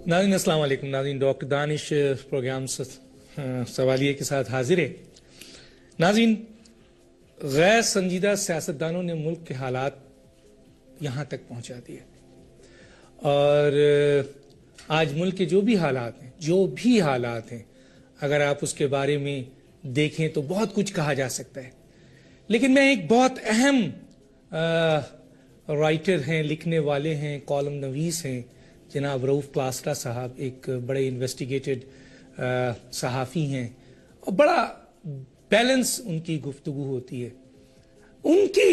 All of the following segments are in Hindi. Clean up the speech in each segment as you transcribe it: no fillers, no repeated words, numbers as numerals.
नाज़रीन अस्सलाम वालेकुम। नाज़रीन डॉक्टर दानिश प्रोग्राम सवालिये के साथ हाजिर है। नाज़रीन, गैर संजीदा सियासतदानों ने मुल्क के हालात यहाँ तक पहुँचा दिए और आज मुल्क के जो भी हालात हैं अगर आप उसके बारे में देखें तो बहुत कुछ कहा जा सकता है। लेकिन मैं एक बहुत अहम राइटर हैं, लिखने वाले हैं, कॉलम नवीस हैं, जनाब रऊफ क्लासरा साहब, एक बड़े इन्वेस्टिगेटेड सहाफ़ी हैं और बड़ा बैलेंस उनकी गुफ्तगू होती है। उनकी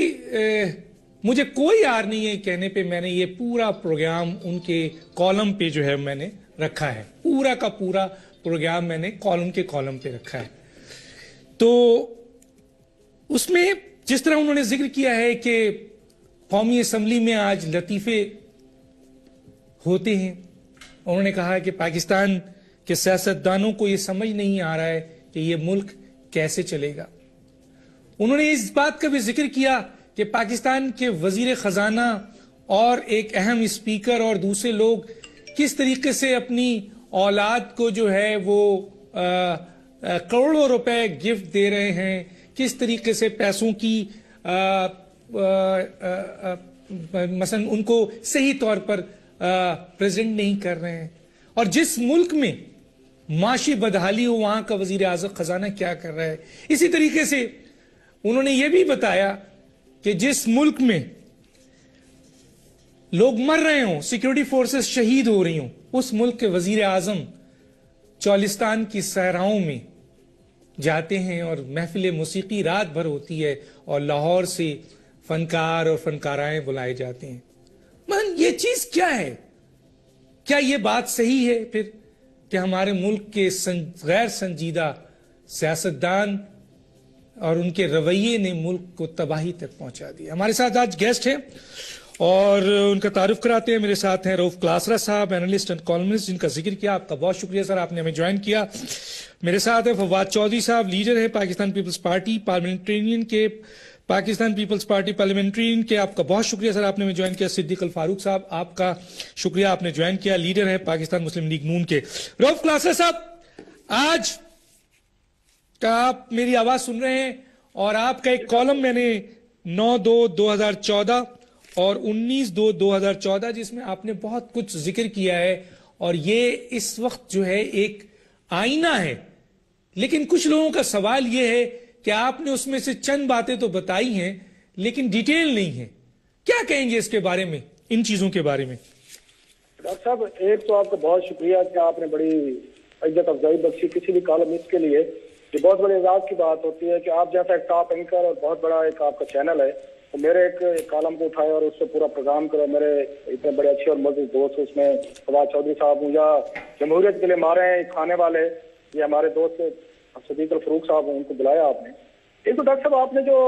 मुझे कोई यार नहीं है कहने पे मैंने ये पूरा प्रोग्राम उनके कॉलम पे जो है मैंने रखा है, पूरा का पूरा प्रोग्राम मैंने कॉलम के कॉलम पे रखा है। तो उसमें जिस तरह उन्होंने जिक्र किया है कि कौमी असम्बली में आज लतीफ़े होते हैं, उन्होंने कहा कि पाकिस्तान के सियासतदानों को ये समझ नहीं आ रहा है कि ये मुल्क कैसे चलेगा। उन्होंने इस बात का भी जिक्र किया कि पाकिस्तान के वजीर खजाना और एक अहम स्पीकर और दूसरे लोग किस तरीके से अपनी औलाद को जो है वो करोड़ों रुपए गिफ्ट दे रहे हैं, किस तरीके से पैसों की मसलन उनको सही तौर पर प्रेजेंट नहीं कर रहे हैं, और जिस मुल्क में माशी बदहाली हो वहां का वजीर आज़म खजाना क्या कर रहा है। इसी तरीके से उन्होंने ये भी बताया कि जिस मुल्क में लोग मर रहे हों, सिक्योरिटी फोर्सेस शहीद हो रही हों, उस मुल्क के वजीर आज़म चौलिस्तान की सहराओं में जाते हैं और महफिल मौसीकी रात भर होती है और लाहौर से फनकार और फनकाराएं बुलाए जाते हैं। मन ये चीज क्या है? क्या ये बात सही है फिर कि हमारे मुल्क के गैर संजीदा सियासतदान और उनके रवैये ने मुल्क को तबाही तक पहुंचा दिया? हमारे साथ आज गेस्ट हैं और उनका तारुफ कराते हैं। मेरे साथ हैं रऊफ क्लासरा साहब, एनालिस्ट एंड कॉलमिस्ट, जिनका जिक्र किया। आपका बहुत शुक्रिया सर, आपने हमें ज्वाइन किया। मेरे साथ है फवाद चौधरी साहब, लीडर है पाकिस्तान पीपल्स पार्टी पार्लियामेंटेरियन के, पाकिस्तान पीपल्स पार्टी पार्लियामेंटेरियन के। आपका बहुत शुक्रिया सर, आपने हमें ज्वाइन किया। सिद्दीक अल फारूक साहब, आपका शुक्रिया, आपने ज्वाइन किया, लीडर है पाकिस्तान मुस्लिम लीग नून के। रऊफ क्लासरा साहब, आज का आप मेरी आवाज सुन रहे हैं और आपका एक कॉलम मैंने 9/2/2014 और 19/2/2014 जिसमें आपने बहुत कुछ जिक्र किया है, और ये इस वक्त जो है एक आईना है। लेकिन कुछ लोगों का सवाल ये है कि आपने उसमें से चंद बातें तो बताई हैं लेकिन डिटेल नहीं है। क्या कहेंगे इसके बारे में, इन चीजों के बारे में? डॉक्टर साहब, एक तो आपका बहुत शुक्रिया कि आपने बड़ी इज्जत अफजाई बख्शी किसी भी कॉलमिस्ट के लिए। ये बहुत बड़े एजाज की बात होती है कि आप जैसा एक टॉप एंकर और बहुत बड़ा एक आपका चैनल है, तो मेरे एक कॉलम को उठाए और उससे पूरा प्रोग्राम करो। मेरे इतने बड़े अच्छे और मजबूत दोस्त उसमें फवाद चौधरी साहब हूँ, या जमहूरियत के लिए मारे हैं खाने वाले ये हमारे दोस्त सिद्दीक अल फारूक साहब, उनको बुलाया आपने। एक तो डॉक्टर साहब, आपने जो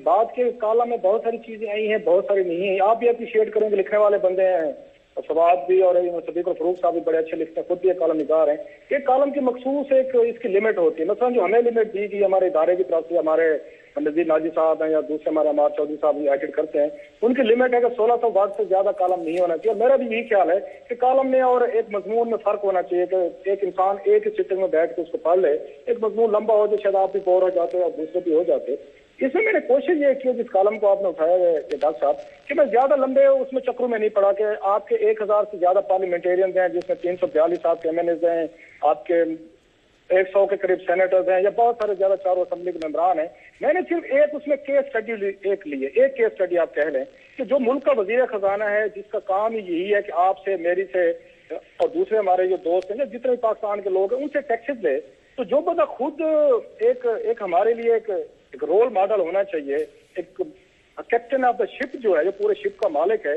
बात के कॉलम में बहुत सारी चीजें आई हैं, बहुत सारी नहीं है। आप भी अप्रिशिएट करेंगे, लिखने वाले बंदे हैं, और फवाद भी और सिद्दीक अल फारूक साहब भी बड़े अच्छे लिखते हैं, खुद भी एक कॉलम निगार हैं। एक कॉलम की मखसूस एक इसकी लिमिट होती है। मतलब जो हमें लिमिट दी गई हमारे इदारे की तरफ से, हमारे नजीर नाजी साहब हैं या दूसरे हमारे अमार चौधरी साहब भी एडिट करते हैं, उनकी लिमिट है कि 1600 वर्ड से ज्यादा कॉलम नहीं होना चाहिए। मेरा भी यही ख्याल है कि कॉलम में और एक मजमून में फर्क होना चाहिए कि एक इंसान एक ही सिटिंग में बैठ के उसको पढ़ ले। एक मजमून लंबा हो जाए, शायद आप भी बोर हो जाते और दूसरे भी हो जाते। इसमें मैंने कोशिश ये की, जिस कॉलम को आपने उठाया है डॉक्टर साहब, कि मैं ज्यादा लंबे उसमें चक्रों में नहीं पड़ा कि आपके 1000 से ज्यादा पार्लियामेंटेरियन हैं, जिसमें 342 आपके MNAs हैं, आपके 100 के करीब सेनेटर्स हैं, या बहुत सारे ज्यादा चारों असेंबली के मेंबरान हैं। मैंने सिर्फ एक उसमें केस स्टडी एक केस स्टडी आप कह लें कि जो मुल्क का वजीर खजाना है, जिसका काम यही है कि आपसे, मेरी से और दूसरे हमारे जो दोस्त हैं, जितने भी पाकिस्तान के लोग हैं, उनसे टैक्सेस ले। तो जो बंदा खुद एक हमारे लिए एक रोल मॉडल होना चाहिए, एक कैप्टन ऑफ द शिप जो है, जो पूरे शिप का मालिक है,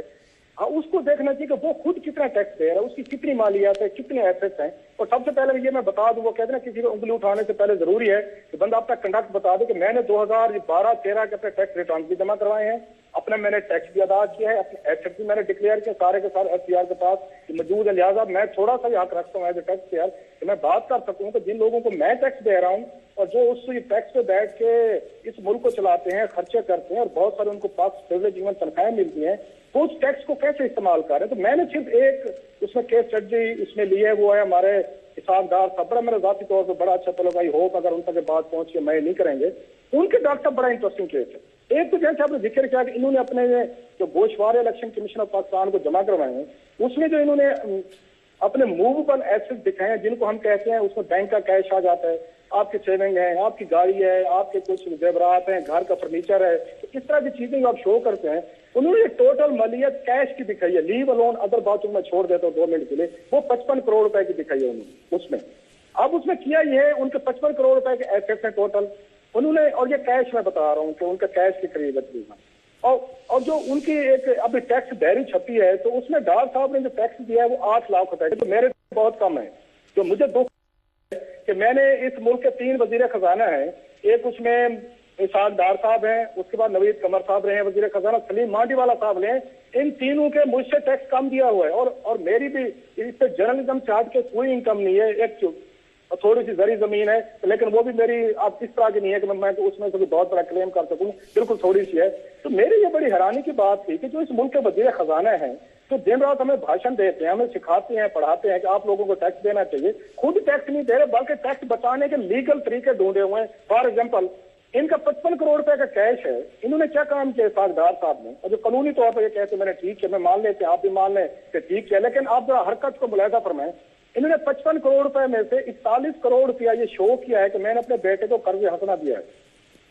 हाँ, उसको देखना चाहिए कि वो खुद कितना टैक्स दे रहा है, उसकी कितनी मालियात है, कितने एसेट्स हैं। और सबसे पहले ये मैं बता दूं, वो कहते हैं किसी को उंगली उठाने से पहले जरूरी है कि बंदा अपना कंडक्ट बता दे कि मैंने 2012-13 के अपने टैक्स रिटर्न भी जमा करवाए हैं, अपना मैंने टैक्स भी अदा किया है, अपने एसेट भी मैंने डिक्लेयर किया सारे के सारे एफसीआर के पास मौजूद है। लिहाजा मैं थोड़ा सा ही हक रखता हूँ एज ए टैक्स पेयर कि मैं बात कर सकूँ कि जिन लोगों को मैं टैक्स दे रहा हूँ और जो उस टैक्स पे बैठ के इस मुल्क को चलाते हैं, खर्चे करते हैं और बहुत सारे उनको पास प्रिविलेज इवन तनख्वाहें मिलती हैं, तो उस टैक्स को कैसे इस्तेमाल कर रहे हैं। तो मैंने सिर्फ एक उसमें केस स्टडी इसमें ली है, वो है हमारे इसाकदार साहब, बड़ा मेरा जाती तौर पर बड़ा अच्छा तलक आई होप अगर उन तक बात पहुंच के मैं नहीं करेंगे, उनके डॉक्टर साहब बड़ा इंटरेस्टिंग केस है। एक तो जैसे आपने जिक्र किया कि इन्होंने अपने जो गोशवारे इलेक्शन कमीशन ऑफ पाकिस्तान को जमा करवाए हैं, उसमें जो इन्होंने अपने मूवेबल एसेट दिखाए हैं जिनको हम कहते हैं, उसमें बैंक का कैश आ जाता है, आपकी सेविंग है, आपकी गाड़ी है, आपके कुछ जेवरात हैं, घर का फर्नीचर है, तो इस तरह की चीजें जो आप शो करते हैं, उन्होंने टोटल मलियत कैश की दिखाई है, लीव अलोन अदर बातों में छोड़ देता हूँ 2 मिनट के लिए, वो 55 करोड़ रुपए की दिखाई है उन्होंने उसमें। अब उसमें किया ये उनके 55 करोड़ रुपए के एसेट्स हैं टोटल उन्होंने, और ये कैश मैं बता रहा हूँ कि उनका कैश के करीब है। और जो उनकी एक अभी टैक्स डायरी छपी है तो उसमें डार साहब ने जो टैक्स दिया है वो 8 लाख रुपए, तो मेरे बहुत कम है। जो मुझे दुख है कि मैंने इस मुल्क के 3 वजीर खजाना है, एक उसमें इसाक डार साहब हैं, उसके बाद नवीद कमर साहब रहे हैं वजीर खजाना, सलीम मांडीवाला साहब रहे हैं, इन तीनों के मुझसे टैक्स कम दिया हुआ है और मेरी भी इस पे जर्नलिज्म चार्ट के कोई इनकम नहीं है, एक थोड़ी सी जरी जमीन है, लेकिन वो भी मेरी आप इस तरह की नहीं है कि मैं तो उसमें से बहुत बड़ा क्लेम कर सकूं, बिल्कुल थोड़ी सी है। तो मेरी ये बड़ी हैरानी की बात थी कि जो इस मुल्क के वजीर खजाना है तो दिन रात हमें भाषण देते हैं, हमें सिखाते हैं, पढ़ाते हैं कि आप लोगों को टैक्स देना चाहिए, खुद टैक्स नहीं दे रहे बल्कि टैक्स बचाने के लीगल तरीके ढूंढे हुए हैं। फॉर एग्जाम्पल इनका 55 करोड़ रुपए का कैश है, इन्होंने क्या काम किया सागदार साहब ने, और जो कानूनी तौर पर ये कहते मैंने ठीक है, मैं मान लेते हैं, आप भी मान लें कि ठीक है, लेकिन आप जरा हरकत को मुलायजा फरमाएं। इन्होंने 55 करोड़ रुपए में से 41 करोड़ रुपया ये शो किया है कि मैंने अपने बेटे को कर्ज हंसना दिया है,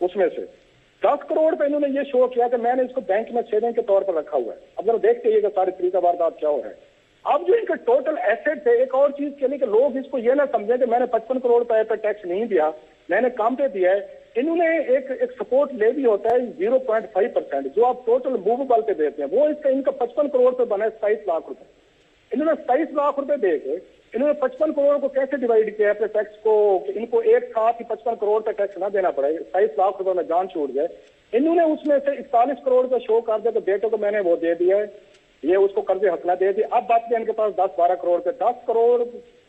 उसमें से 10 करोड़ रुपए इन्होंने ये शो किया कि मैंने इसको बैंक में सेविंग के तौर पर रखा हुआ है। अब जरा देखते हैं कि सारी तरीका वारदात क्या हो रहा है। अब जो इनका टोटल एसेट है, एक और चीज के लिए कि लोग इसको ये ना समझे कि मैंने 55 करोड़ रुपए पर टैक्स नहीं दिया, मैंने काम पे दिया है। इन्होंने एक सपोर्ट ले भी होता है 0.5% जो आप टोटल मूवेबल पे देते हैं, वो इसका इनका 55 करोड़ पे बना है 27 लाख रुपए। इन्होंने 27 लाख रुपए दे के इन्होंने 55 करोड़ को कैसे डिवाइड किया अपने टैक्स को, इनको एक साथ ही 55 करोड़ का टैक्स ना देना पड़े, 27 लाख रुपए में जान छूट जाए। इन्होंने उसमें से 41 करोड़ का शो कर दिया तो बेटे को मैंने वो दे दिया है, ये उसको कर्जे हंसना दे दिया। अब बात इनके पास 10-12 करोड़ पे 10 करोड़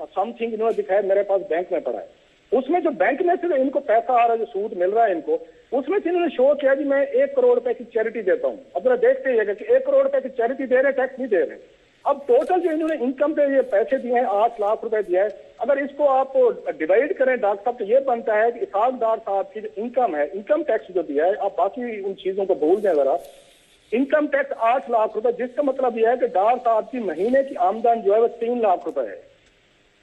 समथिंग इन्होंने दिखाया मेरे पास बैंक में पड़ा है, उसमें जो बैंक में से इनको पैसा आ रहा है, जो सूद मिल रहा है इनको, उसमें से इन्होंने शो किया कि मैं 1 करोड़ रुपए की चैरिटी देता हूँ। अब जरा देखते हैं कि 1 करोड़ रुपए की चैरिटी दे रहे, टैक्स नहीं दे रहे। अब टोटल जो इन्होंने इनकम पे ये पैसे दिए हैं 8 लाख रुपए दिया है, अगर इसको आप डिवाइड करें डॉक्टर साहब तो ये बनता है कि इसाकदार साहब की जो इनकम है, इनकम टैक्स जो दिया है, आप बाकी उन चीजों को भूल जाए जरा, इनकम टैक्स 8 लाख रुपए, जिसका मतलब यह है कि डार साहब की महीने की आमदन जो है वो 3 लाख रुपए है।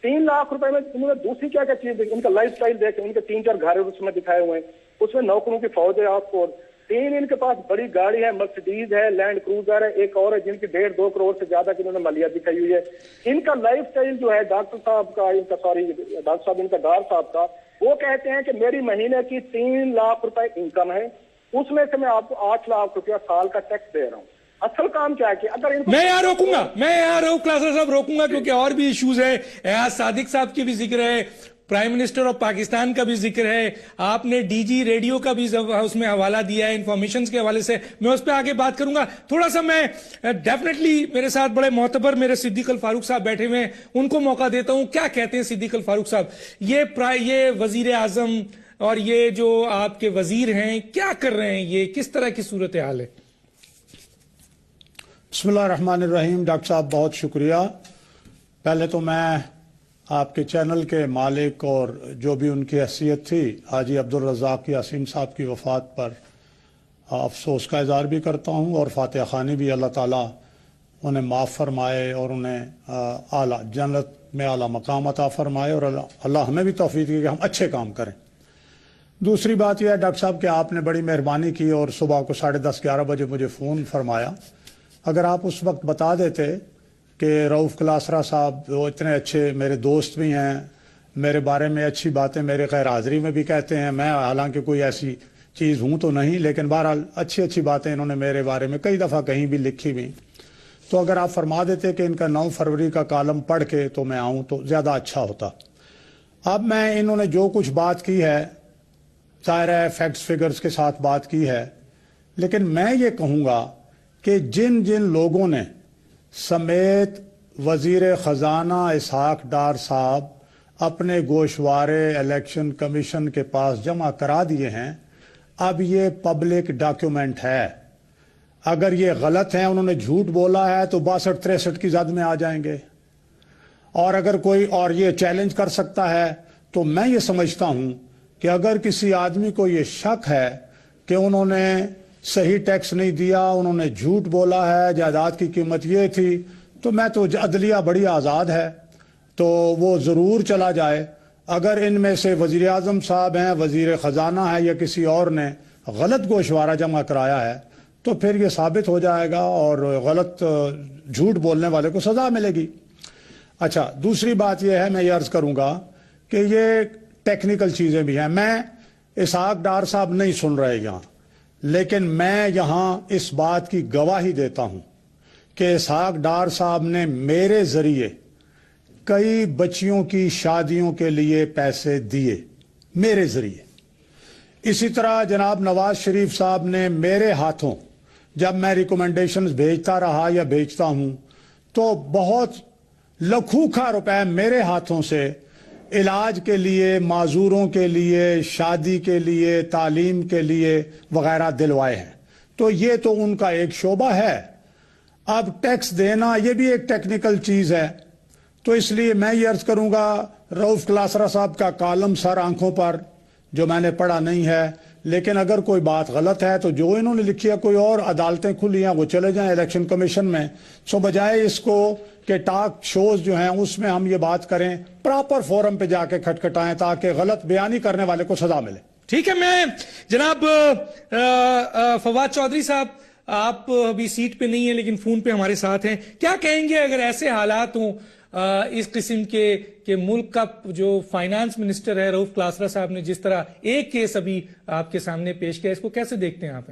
3 लाख रुपए में इन्होंने दूसरी क्या क्या चीज देखी, इनका लाइफ स्टाइल देखे, इनके 3-4 घर उसमें दिखाए हुए हैं, उसमें नौकरों की फौज है आपको, 3 इनके पास बड़ी गाड़ी है, मर्सिडीज है, लैंड क्रूजर है, एक और है जिनकी 1.5-2 करोड़ से ज्यादा की इन्होंने मालियत दिखाई हुई है। इनका लाइफ स्टाइल जो है डॉक्टर साहब का, इनका सॉरी डॉक्टर साहब इनका डार साहब का, वो कहते हैं कि मेरी महीने की 3 लाख रुपए इनकम है, उसमें से मैं आपको 8 लाख रुपया साल का टैक्स दे रहा हूँ। असल काम क्या है कि अगर इनको मैं यहाँ क्लासर साहब रोकूंगा क्योंकि और भी इश्यूज है, एजाज सादिक साहब की भी जिक्र है, प्राइम मिनिस्टर ऑफ पाकिस्तान का भी जिक्र है, आपने डीजी रेडियो का भी उसमें हवाला दिया है इंफॉर्मेशन के हवाले से, मैं उस पर आगे बात करूंगा। थोड़ा सा मैं डेफिनेटली मेरे साथ बड़े मोतबर मेरे सिद्दीक अल फारूक साहब बैठे हुए हैं, उनको मौका देता हूं। क्या कहते हैं सिद्दीक अल फारूक साहब, ये वजीर आजम और ये जो आपके वजीर हैं क्या कर रहे हैं, ये किस तरह की सूरत हाल है? बिस्मिल्लाहिर्रहमानिर्रहीम। डॉक्टर साहब बहुत शुक्रिया। पहले तो मैं आपके चैनल के मालिक और जो भी उनकी हैसियत थी हाजी अब्दुल रज़ाक यासीन साहब की वफ़ात पर अफसोस का इज़हार भी करता हूँ और फातिहा ख़ानी भी अल्लाह ताला उन्हें माफ़ फरमाए और उन्हें आला जन्नत में आला मकाम अता फरमाए और अल्लाह हमें भी तौफीक दे कि हम अच्छे काम करें। दूसरी बात यह है डॉक्टर साहब कि आपने बड़ी मेहरबानी की और सुबह को 10:30-11 बजे मुझे फ़ोन फरमाया। अगर आप उस वक्त बता देते कि रऊफ़ क्लासरा साहब वो इतने अच्छे मेरे दोस्त भी हैं, मेरे बारे में अच्छी बातें मेरे गैर हाज़िरी में भी कहते हैं, मैं हालांकि कोई ऐसी चीज़ हूँ तो नहीं, लेकिन बहरहाल अच्छी अच्छी बातें इन्होंने मेरे बारे में कई दफ़ा कहीं भी लिखी हुई, तो अगर आप फरमा देते कि इनका 9 फरवरी का कॉलम पढ़ के तो मैं आऊँ तो ज़्यादा अच्छा होता। अब मैं इन्होंने जो कुछ बात की है, ज़ाहिर है फैक्ट्स फिगर्स के साथ बात की है, लेकिन मैं ये कहूँगा कि जिन जिन लोगों ने समेत वजीर ख़जाना इसहाक डार साहब अपने गोशवारे इलेक्शन कमीशन के पास जमा करा दिए हैं, अब ये पब्लिक डॉक्यूमेंट है। अगर ये गलत है, उन्होंने झूठ बोला है, तो 62-63 की जद में आ जाएंगे। और अगर कोई और ये चैलेंज कर सकता है, तो मैं ये समझता हूं कि अगर किसी आदमी को ये शक है कि उन्होंने सही टैक्स नहीं दिया, उन्होंने झूठ बोला है, जायदाद की कीमत ये थी, तो मैं तो अदलिया बड़ी आज़ाद है, तो वो ज़रूर चला जाए। अगर इनमें से वज़ीर आज़म साहब हैं, वज़ीर ख़जाना है, या किसी और ने गलत गोशवारा जमा कराया है, तो फिर ये साबित हो जाएगा और गलत झूठ बोलने वाले को सज़ा मिलेगी। अच्छा, दूसरी बात यह है, मैं ये अर्ज़ करूँगा कि ये टेक्निकल चीज़ें भी हैं। मैं इसहाक डार साहब नहीं सुन रहे यहाँ, लेकिन मैं यहाँ इस बात की गवाही देता हूँ कि इसहाक डार साहब ने मेरे ज़रिए कई बच्चियों की शादियों के लिए पैसे दिए, मेरे ज़रिए। इसी तरह जनाब नवाज शरीफ साहब ने मेरे हाथों, जब मैं रिकमेंडेशंस भेजता रहा या भेजता हूं, तो बहुत लाखों रुपए मेरे हाथों से इलाज के लिए, माजूरों के लिए, शादी के लिए, तालीम के लिए वगैरह दिलवाए हैं। तो ये तो उनका एक शोबा है। अब टैक्स देना ये भी एक टेक्निकल चीज़ है। तो इसलिए मैं ये अर्ज करूंगा, रऊफ क्लासरा साहब का कॉलम सर आंखों पर, जो मैंने पढ़ा नहीं है, लेकिन अगर कोई बात गलत है तो जो इन्होंने लिखी है, कोई और अदालतें खुली हैं वो चले जाएं इलेक्शन कमीशन में। सो बजाय इसको कि टॉक शोज जो हैं उसमें हम ये बात करें, प्रॉपर फोरम पे जाके खटखटाएं ताकि गलत बयानी करने वाले को सजा मिले। ठीक है, मैं जनाब फवाद चौधरी साहब, आप अभी सीट पे नहीं है लेकिन फोन पे हमारे साथ हैं, क्या कहेंगे अगर ऐसे हालात हों इस किस्म के मुल्क का जो फाइनेंस मिनिस्टर है रऊफ क्लासरा साहब ने जिस तरह एक केस अभी आपके सामने पेश किया, इसको कैसे देखते हैं आप?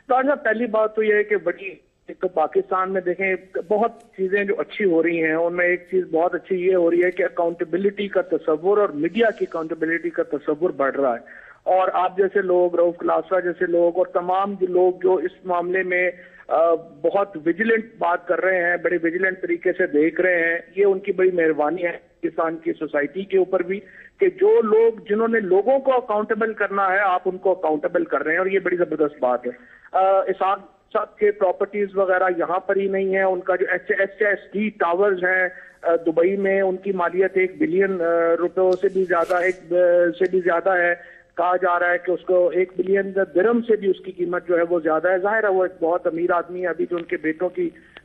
डॉक्टर साहब, पहली बात तो यह है कि बड़ी एक तो पाकिस्तान में देखें बहुत चीजें जो अच्छी हो रही हैं, उनमें एक चीज बहुत अच्छी ये हो रही है कि अकाउंटेबिलिटी का तस्वुर और मीडिया की अकाउंटेबिलिटी का तस्वुर बढ़ रहा है। और आप जैसे लोग, रऊफ क्लासरा जैसे लोग और तमाम जो लोग जो इस मामले में बहुत विजिलेंट बात कर रहे हैं, बड़े विजिलेंट तरीके से देख रहे हैं, ये उनकी बड़ी मेहरबानी है पाकिस्तान की सोसाइटी के ऊपर भी, कि जो लोग जिन्होंने लोगों को अकाउंटेबल करना है आप उनको अकाउंटेबल कर रहे हैं, और ये बड़ी जबरदस्त बात है। इसहाक साहब के प्रॉपर्टीज वगैरह यहाँ पर ही नहीं है, उनका जो HSD टावर्स हैं दुबई में, उनकी मालियत 1 बिलियन रुपयों से भी ज्यादा है। कहा जा रहा है कि उसको 1 बिलियन दिरहम से भी उसकी कीमत जो है वो ज्यादा है। जाहिर है वो एक बहुत अमीर आदमी है। अभी जो उनके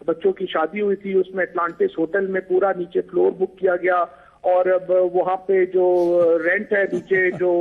बच्चों की शादी हुई थी उसमें अटलांटिस होटल में पूरा नीचे फ्लोर बुक किया गया, और अब वहाँ पे जो रेंट है नीचे जो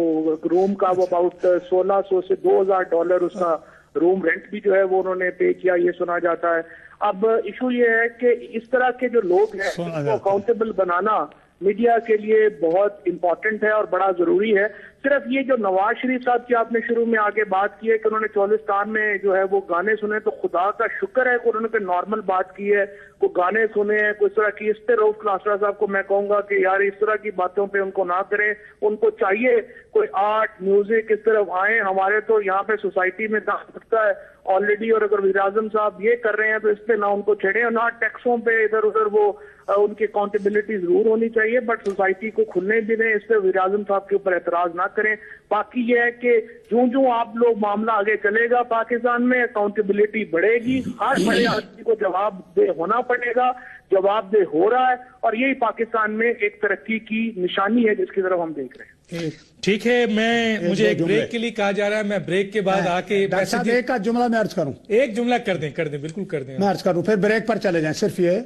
रूम का वो अबाउट $1,600 से $2,000 उसका रूम रेंट भी जो है वो उन्होंने पे किया, ये सुना जाता है। अब इशू ये है कि इस तरह के जो लोग हैं उनको अकाउंटेबल बनाना मीडिया के लिए बहुत इंपॉर्टेंट है और बड़ा जरूरी है। सिर्फ ये जो नवाज शरीफ साहब की आपने शुरू में आगे बात की है कि उन्होंने चौलिस्तान में जो है वो गाने सुने, तो खुदा का शुक्र है कि उन्होंने कोई नॉर्मल बात की है, कोई गाने सुने हैं, कोई इस तरह की। इस पे रऊफ क्लासरा साहब को मैं कहूंगा कि यार इस तरह की बातों पे उनको ना करें, उनको चाहिए कोई आर्ट म्यूजिक इस तरफ आए। हमारे तो यहाँ पे सोसाइटी में दान सकता है ऑलरेडी, और अगर वज़ीर आज़म साहब ये कर रहे हैं तो इस पे ना उनको छेड़े, और ना टैक्सों पे इधर उधर वो उनकी अकाउंटेबिलिटी जरूर होनी चाहिए, बट सोसाइटी को खुलने भी दें, इस पे वज़ीर आज़म साहब के ऊपर एतराज ना करें। बाकी ये है कि जो आप लोग मामला आगे चलेगा पाकिस्तान में अकाउंटेबिलिटी बढ़ेगी, हर बड़े आदमी को जवाबदेह होना पड़ेगा, जवाबदेह हो रहा है, और यही पाकिस्तान में एक तरक्की की निशानी है जिसकी तरफ हम देख रहे हैं। ठीक है, मुझे एक ब्रेक के लिए कहा जा रहा है, मैं ब्रेक के बाद आके एक का जुमला मैं अर्ज करूं, एक जुमला कर दें बिल्कुल कर दें, मैं अर्ज करूं, फिर ब्रेक पर चले जाएं। सिर्फ ये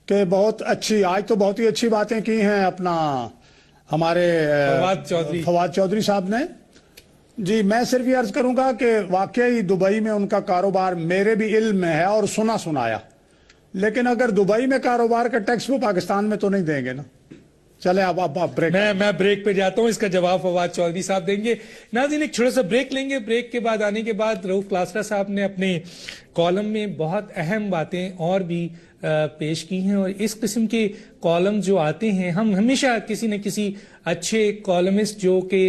कि बहुत अच्छी, आज तो बहुत ही अच्छी बातें की हैं अपना हमारे फवाद चौधरी साहब ने जी। मैं सिर्फ ये अर्ज करूंगा कि वाकई दुबई में उनका कारोबार मेरे भी इल्म में है और सुनाया, लेकिन अगर दुबई में कारोबार का टैक्स वो पाकिस्तान में तो नहीं देंगे ना। चले अब ब्रेक, मैं ब्रेक पे जाता हूं, इसका जवाब फवाद चौधरी साहब देंगे। नाज़रीन, एक छोटा सा ब्रेक लेंगे, ब्रेक के बाद आने के बाद रऊफ क्लासरा साहब ने अपने कॉलम में बहुत अहम बातें और भी पेश की हैं, और इस किस्म के कॉलम जो आते हैं, हम हमेशा किसी न किसी अच्छे कॉलमिस्ट जो कि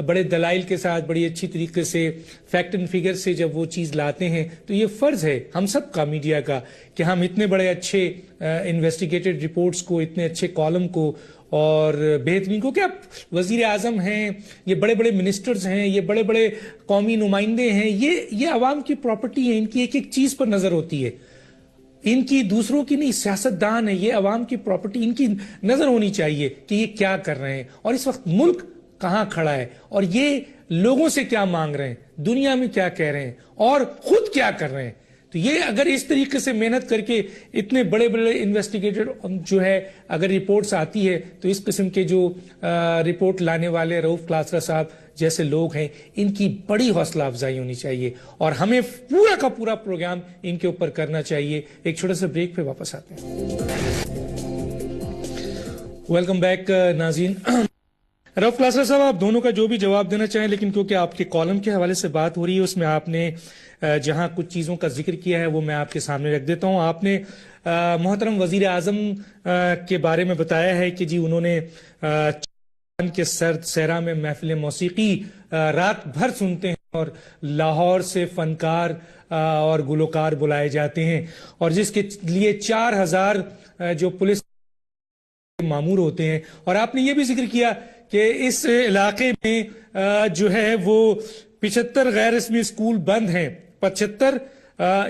बड़े दलाइल के साथ बड़ी अच्छी तरीके से फैक्ट एंड फिगर से जब वो चीज़ लाते हैं, तो ये फ़र्ज़ है हम सब का, मीडिया का, कि हम इतने बड़े अच्छे इन्वेस्टिगेटेड रिपोर्ट्स को, इतने अच्छे कॉलम को और बेहतरीन को, क्या वजीर आजम हैं, ये बड़े बड़े मिनिस्टर्स हैं, ये बड़े बड़े कौमी नुमाइंदे हैं, ये आवाम की प्रॉपर्टी है, इनकी एक एक चीज़ पर नज़र होती है, इनकी दूसरों की नहीं, सियासतदान है, ये अवाम की प्रॉपर्टी, इनकी नजर होनी चाहिए कि ये क्या कर रहे हैं और इस वक्त मुल्क कहां खड़ा है और ये लोगों से क्या मांग रहे हैं, दुनिया में क्या कह रहे हैं और खुद क्या कर रहे हैं। तो ये अगर इस तरीके से मेहनत करके इतने बड़े बड़े इन्वेस्टिगेटेड जो है अगर रिपोर्ट्स आती है, तो इस किस्म के जो रिपोर्ट लाने वाले रऊफ क्लासरा साहब जैसे लोग हैं, इनकी बड़ी हौसला अफजाई होनी चाहिए और हमें पूरा का पूरा प्रोग्राम इनके ऊपर करना चाहिए। एक छोटे से ब्रेक पे वापस आते हैं। वेलकम बैक नाज़रीन। रऊफ क्लासरा साहब, आप दोनों का जो भी जवाब देना चाहें, लेकिन क्योंकि आपके कॉलम के हवाले से बात हो रही है, उसमें आपने जहां कुछ चीज़ों का जिक्र किया है वो मैं आपके सामने रख देता हूं। आपने मोहतरम वजीर आजम के बारे में बताया है कि जी उन्होंने के सर्द सहरा में महफिल मौसीकी रात भर सुनते हैं और लाहौर से फनकार और गुलकार बुलाए जाते हैं, और जिसके लिए 4000 जो पुलिस मामूर होते हैं। और आपने ये भी जिक्र किया कि इस इलाके में जो है वो 75 गैर रस्मी स्कूल बंद हैं, 75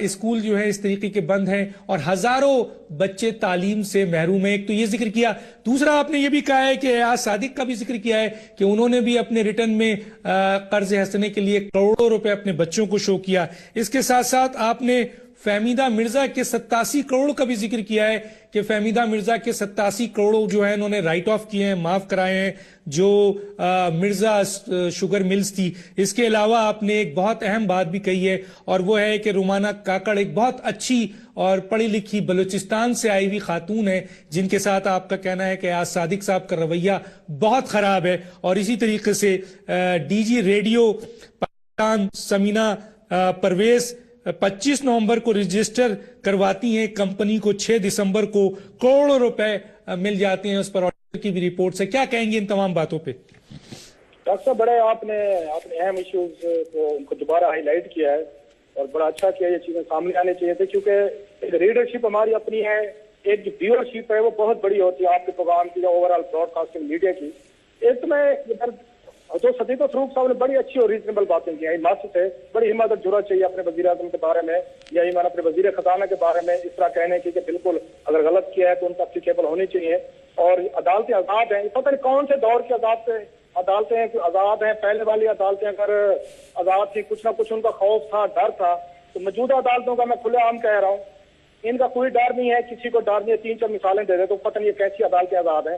स्कूल जो है इस तरीके के बंद हैं और हजारों बच्चे तालीम से महरूम हैं। एक तो ये जिक्र किया, दूसरा आपने ये भी कहा है कि एयाज सादिक का भी जिक्र किया है कि उन्होंने भी अपने रिटर्न में कर्ज हंसने के लिए करोड़ों रुपए अपने बच्चों को शो किया। इसके साथ साथ आपने फहमीदा मिर्जा के 87 करोड़ का भी जिक्र किया है कि फहमीदा मिर्जा के 87 करोड़ जो है उन्होंने राइट ऑफ किए हैं, माफ कराए हैं, जो मिर्जा शुगर मिल्स थी। इसके अलावा आपने एक बहुत अहम बात भी कही है और वो है कि रुमाना काकड़ एक बहुत अच्छी और पढ़ी लिखी बलूचिस्तान से आई हुई खातून है, जिनके साथ आपका कहना है कि आज सादिक साहब का रवैया बहुत खराब है। और इसी तरीके से डीजी रेडियो पाकिस्तान समीना परवेज 25 नवंबर को रजिस्टर करवाती हैं कंपनी को, 6 दिसंबर को करोड़ों रुपए मिल जाते हैं, उस पर ऑडिटर की भी रिपोर्ट से। क्या कहेंगे इन तमाम बातों पे? डॉक्टर साहब, बड़े आपने अहम इश्यूज को उनको दोबारा हाईलाइट किया है और बड़ा अच्छा किया, ये चीजें सामने आने चाहिए थे, क्योंकि रीडरशिप हमारी अपनी है, एक जो व्यूअरशिप है वो बहुत बड़ी होती है आपके प्रोग्राम की, ओवरऑल ब्रॉडकास्टिंग मीडिया की। एक तो मैं जो सदीक फरूक साहब ने बड़ी अच्छी और रीजनेबल बातें की हैं, मस्त है, बड़ी हिम्मत और जुर्रत चाहिए अपने वजीर आजम के बारे में या ईमान अपने वजीर खजाना के बारे में इस तरह कहने की कि बिल्कुल अगर गलत किया है तो उनका अप्लीकेबल होनी चाहिए। और अदालतें आजाद हैं, पता नहीं कौन से दौर की अदालतें आजाद हैं। पहले वाली अदालतें अगर आजाद थी, कुछ ना कुछ उनका खौफ था, डर था, तो मौजूदा अदालतों का मैं खुलेआम कह रहा हूँ, इनका कोई डर नहीं है, किसी को डर नहीं है। 3-4 मिसालें दे दे तो पता नहीं कैसी अदालतें आजाद है।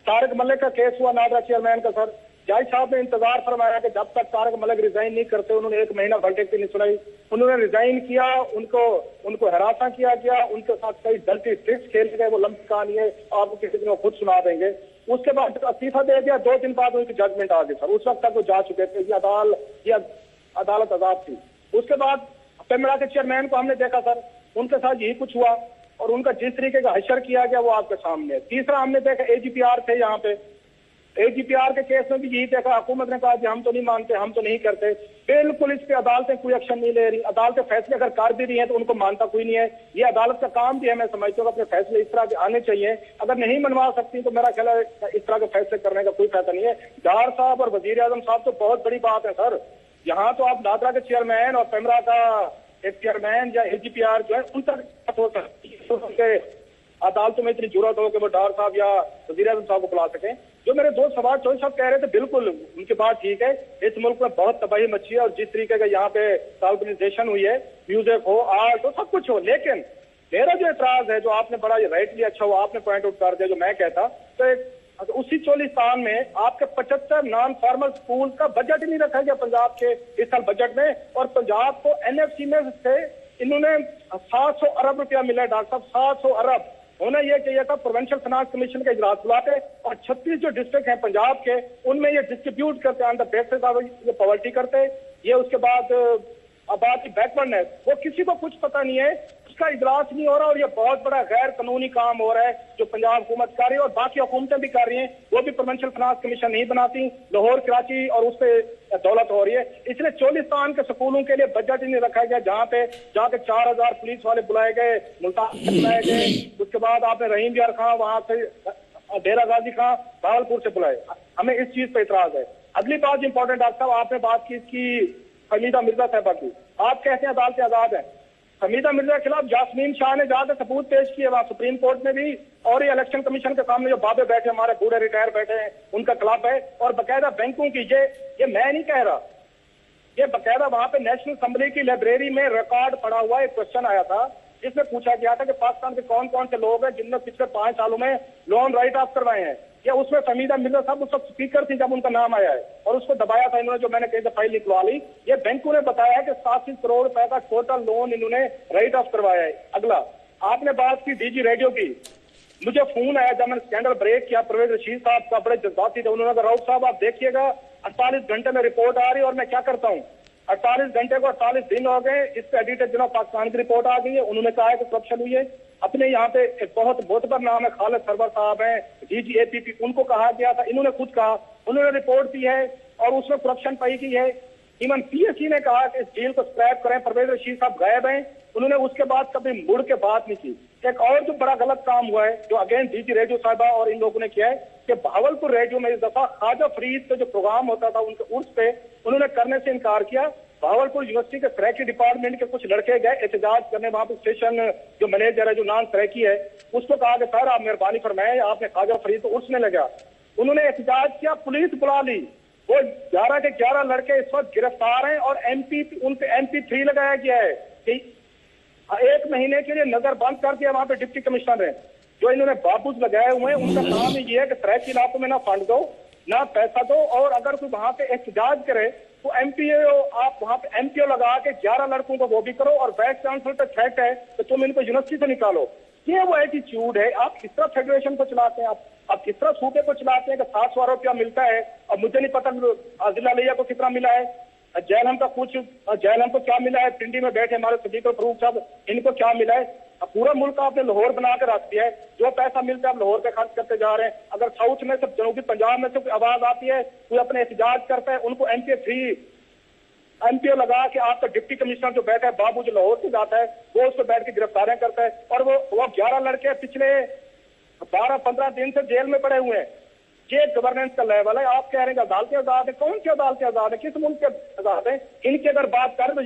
तारिक मलिक का केस हुआ, नादरा चेयरमैन का, सर जज साहब ने इंतजार फरमाया कि जब तक तारिक मलिक रिजाइन नहीं करते, उन्होंने 1 महीना वर्डिक्ट नहीं सुनाई। उन्होंने रिजाइन किया, उनको हरासा किया गया, उनके साथ कई डल्टी ट्रिक्स खेल गए, वो लंबी कहानी है, आपको किसी दिन खुद सुना देंगे। उसके बाद इस्तीफा दे दिया, 2 दिन बाद उनकी जजमेंट आ गई सर, उस वक्त तक वो जा चुके थे, ये अदालत आजाद थी। उसके बाद पेमरा के चेयरमैन को हमने देखा सर, उनके साथ यही कुछ हुआ और उनका जिस तरीके का हशर किया गया वो आपके सामने है। तीसरा हमने देखा AGPR थे, यहाँ पे AGPR के केस में भी यही देखा, हुकूमत ने कहा कि हम तो नहीं मानते, हम तो नहीं करते, बिल्कुल इस पे अदालतें कोई एक्शन नहीं ले रही। अदालतें फैसले अगर कर भी रही हैं तो उनको मानता कोई नहीं है। ये अदालत का काम भी है, मैं समझता हूँ अपने फैसले इस तरह के आने चाहिए। अगर नहीं मनवा सकती तो मेरा ख्याल है इस तरह के फैसले करने का कोई फायदा नहीं है। डार साहब और वजीर आजम साहब तो बहुत बड़ी बात है सर, यहाँ तो आप नादरा के चेयरमैन और पेमरा का एक चेयरमैन या AGPR जो है उन तक हो सकती है, अदालतों में इतनी जरूरत हो कि वो डार साहब या वजीर आजम साहब को बुला सकें। जो मेरे दोस्त सवाल चौधरी साहब कह रहे थे, बिल्कुल उनकी बात ठीक है, इस मुल्क में बहुत तबाही मची है और जिस तरीके का यहाँ पे ऑर्गेनाइजेशन हुई है, म्यूजिक हो, आर्ट हो, सब कुछ हो, लेकिन मेरा जो एतराज है, जो आपने बड़ा राइटली अच्छा हुआ आपने पॉइंट आउट कर दिया, जो मैं कहता तो उसी चोलिस्तान में आपके 75 नॉन फॉर्मल स्कूल का बजट ही नहीं रखा गया पंजाब के इस साल बजट में, और पंजाब को NFC में से इन्होंने 700 अरब रुपया मिला। डॉक्टर साहब 700 अरब होना यह चाहिए था, प्रोविंशियल फाइनेंस कमीशन का इजलास बुलाते और 36 जो डिस्ट्रिक्ट हैं पंजाब के, उनमें ये डिस्ट्रीब्यूट करते ऑन द बेसिस ऑफ ये पॉवर्टी करते। ये उसके बाद आबादी बैकवर्डनेस, वो किसी को कुछ पता नहीं है, उसका इजलास नहीं हो रहा और ये बहुत बड़ा गैर कानूनी काम हो रहा है जो पंजाब हुकूमत कर रही है और बाकी हुकूमतें भी कर रही हैं। वो भी प्रोविंशियल फाइनेंस कमीशन नहीं बनाती, लाहौर कराची और उस पर दौलत हो रही है। इसलिए चोलिस्तान के स्कूलों के लिए बजट ही नहीं रखा गया, जहाँ पे जाके 4000 पुलिस वाले बुलाए गए, मुल्तान बुलाए गए, उसके बाद आपने रहीम यार खां वहां से डेरा गाजी खां भावलपुर से बुलाए। हमें इस चीज पे इतराज है। अगली बात इंपॉर्टेंट डॉक्टर साहब, आपने बात की इसकी हमीदा मिर्जा साहबा की। आप कहते हैं अदालतें आजाद है, हमीदा मिर्जा के खिलाफ जासमीन शाह ने जाकर सबूत पेश किए वहां सुप्रीम कोर्ट में भी, और ये इलेक्शन कमीशन के सामने जो बाबे बैठे हमारे बूढ़े रिटायर बैठे हैं उनका खिलाफ है। और बकायदा बैंकों की ये मैं नहीं कह रहा, ये बकायदा वहां पे नेशनल असेंबली की लाइब्रेरी में रिकॉर्ड पड़ा हुआ एक क्वेश्चन आया था जिसमें पूछा गया था कि पाकिस्तान के कौन कौन से लोग हैं जिनने पिछले 5 सालों में लोन राइट ऑफ करवाए हैं। या उसमें हमीदा मिर्जा साहब उस वक्त स्पीकर थी जब उनका नाम आया है और उसको दबाया था इन्होंने, जो मैंने कहीं से फाइल निकलवा ली। ये बैंकों ने बताया कि 700 करोड़ रुपए का टोटल लोन इन्होंने राइट ऑफ करवाया है। अगला, आपने बात की डीजी रेडियो की, मुझे फोन आया जब मैंने स्कैंडल ब्रेक किया, परवेज रशीद साहब का बड़े जज्बाती थे, उन्होंने कहा राउत साहब आप देखिएगा 48 घंटे में रिपोर्ट आ रही है और मैं क्या करता हूँ। 48 घंटे को 48 दिन हो गए, इस पे एडिटर जनरल पाकिस्तान की रिपोर्ट आ गई है, उन्होंने कहा है कि करप्शन हुई है। अपने यहाँ पे एक बहुत मोतबर नाम है खालिद सरवर साहब हैं, DGAPP, उनको कहा गया था, इन्होंने खुद कहा, उन्होंने रिपोर्ट दी है और उसमें करप्शन पाई गई है। इवन PSC ने कहा कि इस डील को स्क्रैप करें, परवेज रशीद साहब गायब हैं, उन्होंने उसके बाद कभी मुड़ के बात नहीं की। एक और जो बड़ा गलत काम हुआ है जो अगेन DG रेडियो साहिबा और इन लोगों ने किया है कि भावलपुर रेडियो में इस दफा ख्वाजा फरीद पे जो प्रोग्राम होता था उनके उर्स पे उन्होंने करने से इनकार किया। भावलपुर यूनिवर्सिटी के सराइकी डिपार्टमेंट के कुछ लड़के गए एहतजाज करने, वहां पे स्टेशन जो मैनेजर है जो नॉन सराइकी है उसको कहा कि सर आप मेहरबानी फरमाएं, आपने ख्वाजा फरीद को उर्स में लगा, उन्होंने एहतजाज किया, पुलिस बुला ली, वो 11 के 11 लड़के इस वक्त गिरफ्तार हैं और उन पे MP3 लगाया गया है कि 1 महीने के लिए नजर बंद कर दिया। वहां पे डिप्टी कमिश्नर है जो इन्होंने बाबूज लगाए हुए हैं, उनका काम ही ये है कि सराइकी इलाकों में ना फंड दो ना पैसा दो, और अगर कोई वहां पे एहतजाज करे तो MPO आप वहां पे MPO लगा के 11 लड़कों को वो भी करो, और वाइस चांसलर पे थ्रेट है तो तुम इनको यूनिवर्सिटी से निकालो। ये वो एटीट्यूड है। आप किस तरह फेडरेशन को चलाते हैं, आप किस तरह सूबे को चलाते हैं कि 700 रुपया मिलता है और मुझे नहीं पता जिला लिया को कितना मिला है, जैलम का कुछ, जैलम को क्या मिला है, पिंडी में बैठे हमारे सदीक फरूक साहब इनको क्या मिला है। अब पूरा मुल्क आपने लाहौर बना कर रख दिया है, जो पैसा मिलता है आप लाहौर पे खर्च करते जा रहे हैं। अगर साउथ में से जनूबी पंजाब में से कोई आवाज आती है, कोई अपने एहतजाज करता है, उनको MPO लगा के आपका डिप्टी कमिश्नर जो बैठा है बाबू जो लाहौर से जाता है वो उस पर बैठ के गिरफ्तारियां करता है, और वो 11 लड़के पिछले 12-15 दिन से जेल में पड़े हुए हैं। ये गवर्नेंस का लेवल है। आप कह रहे हैं अदालतें आजाद है, कौन सी अदालतें आजाद है, किस मुल्क के आजाद है? इनकी अगर बात करें तो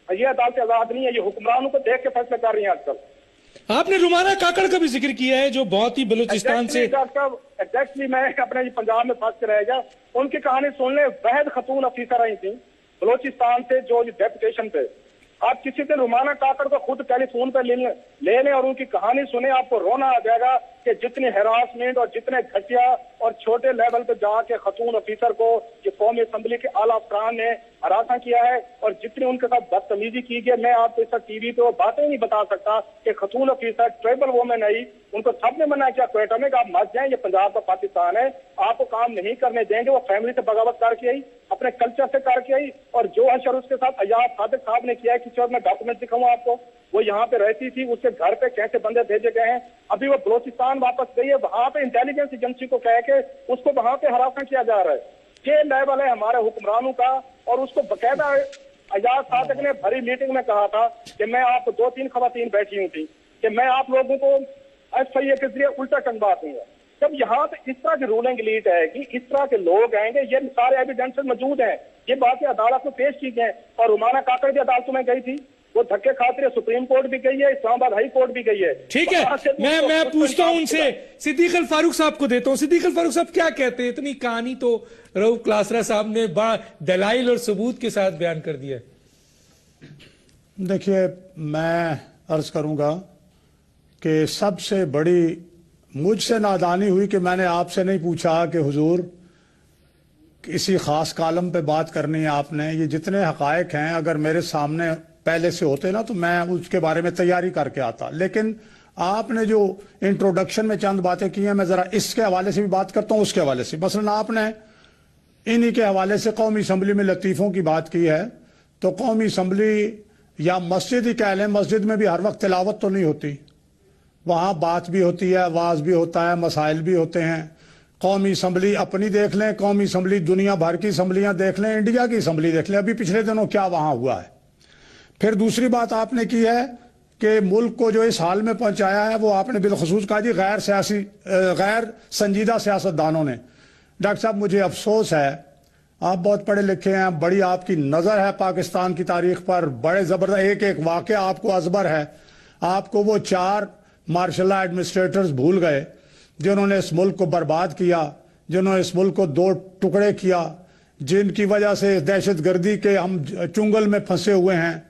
ये अदालतें आजाद नहीं है, ये हुक्मरानों को देख के फैसले कर रही हैं आजकल। आपने रुमाना काकड़ का भी जिक्र किया है जो बहुत ही बलूचिस्तान से एग्जैक्टली मैं अपने पंजाब में फंस के रहेगा, उनकी कहानी सुनने वहद खतून अफीसर आई थी बलोचिस्तान से जो डेपुटेशन पे। आप किसी दिन रुमाना काकड़ को खुद टेलीफोन पे ले लें और उनकी कहानी सुने, आपको रोना आ जाएगा कि जितनी हैरासमेंट और जितने घटिया और छोटे लेवल पे जाके खतून ऑफिसर को ये कौमी असम्बली के आला अफसरान ने हरासा किया है और जितनी उनके साथ बदतमीजी की गई। मैं आपको इस टीवी पे वो बातें नहीं बता सकता कि खतून ऑफिसर ट्राइबल वोमेन आई, उनको सबने मना किया क्वेटा में कि आप मत जाएं, ये पंजाब का पाकिस्तान है, आपको काम नहीं करने देंगे। वो फैमिली से बगावत करके आई, अपने कल्चर से करके आई, और जो हशर उसके साथ अयाज सादिक साहब ने किया है, किसी और मैं डॉक्यूमेंट दिखाऊं आपको, वो यहाँ पे रहती थी, उसके घर पे कैसे बंदे भेजे गए हैं। अभी वो बलोचिस्तान वापस गई है, वहां पे इंटेलिजेंस एजेंसी को कह के उसको वहां पे हरासा किया जा रहा है। ये लेवल है हमारे हुक्मरानों का। और उसको बकायदा अयाज सादिक ने भरी मीटिंग में कहा था कि मैं आपको 2-3 खवातीन बैठी हुई थी कि मैं आप लोगों को SIA के जरिए उल्टा टंगवा दूंगा। जब यहाँ पे इस तरह की रूलिंग लीड है कि इस तरह के लोग आएंगे, ये सारे एविडेंसेस मौजूद हैं, ये बातें अदालत में पेश की गई। और रुमाना काकड़ भी अदालतों में गई थी, वो धक्के खातिर सुप्रीम कोर्ट भी गई है, इस्लामाबाद हाई कोर्ट भी गई है। ठीक है, मैं पूछता हूं उनसे, सिद्दीक अल फारूक साहब को देता हूं। सिद्दीक अल फारूक साहब क्या कहते हैं? इतनी कहानी तो रऊफ क्लासरा साहब ने दलाइल और सबूत के साथ बयान कर दिया। देखिए, मैं अर्ज करूंगा कि सबसे बड़ी मुझसे नादानी हुई कि मैंने आपसे नहीं पूछा कि हुजूर किसी खास कालम पे बात करनी है आपने। ये जितने हकायक हैं अगर मेरे सामने पहले से होते ना तो मैं उसके बारे में तैयारी करके आता, लेकिन आपने जो इंट्रोडक्शन में चंद बातें की हैं, मैं जरा इसके हवाले से भी बात करता हूं, उसके हवाले से। मसलन आपने इन्हीं के हवाले से कौमी असम्बली में लतीफ़ों की बात की है, तो कौमी असम्बली या मस्जिद ही कह लें, मस्जिद में भी हर वक्त तिलावत तो नहीं होती, वहाँ बात भी होती है, वाज भी होता है, मसाइल भी होते हैं। कौमी असम्बली अपनी देख लें, कौमी असम्बली दुनिया भर की असम्बलियाँ देख लें, इंडिया की असम्बली देख लें, अभी पिछले दिनों क्या वहाँ हुआ है। फिर दूसरी बात आपने की है कि मुल्क को जो इस हाल में पहुंचाया है वो आपने बिलखसूस कहा जी गैर संजीदा सियासतदानों ने। डॉक्टर साहब मुझे अफसोस है, आप बहुत पढ़े लिखे हैं, बड़ी आपकी नज़र है पाकिस्तान की तारीख पर, बड़े ज़बरदस्त एक एक वाक़या आपको अजबर है। आपको वो 4 मार्शल लॉ एडमिनिस्ट्रेटर्स भूल गए जिन्होंने इस मुल्क को बर्बाद किया, जिन्होंने इस मुल्क को 2 टुकड़े किया, जिनकी वजह से दहशत गर्दी के हम चुंगल में फंसे हुए हैं।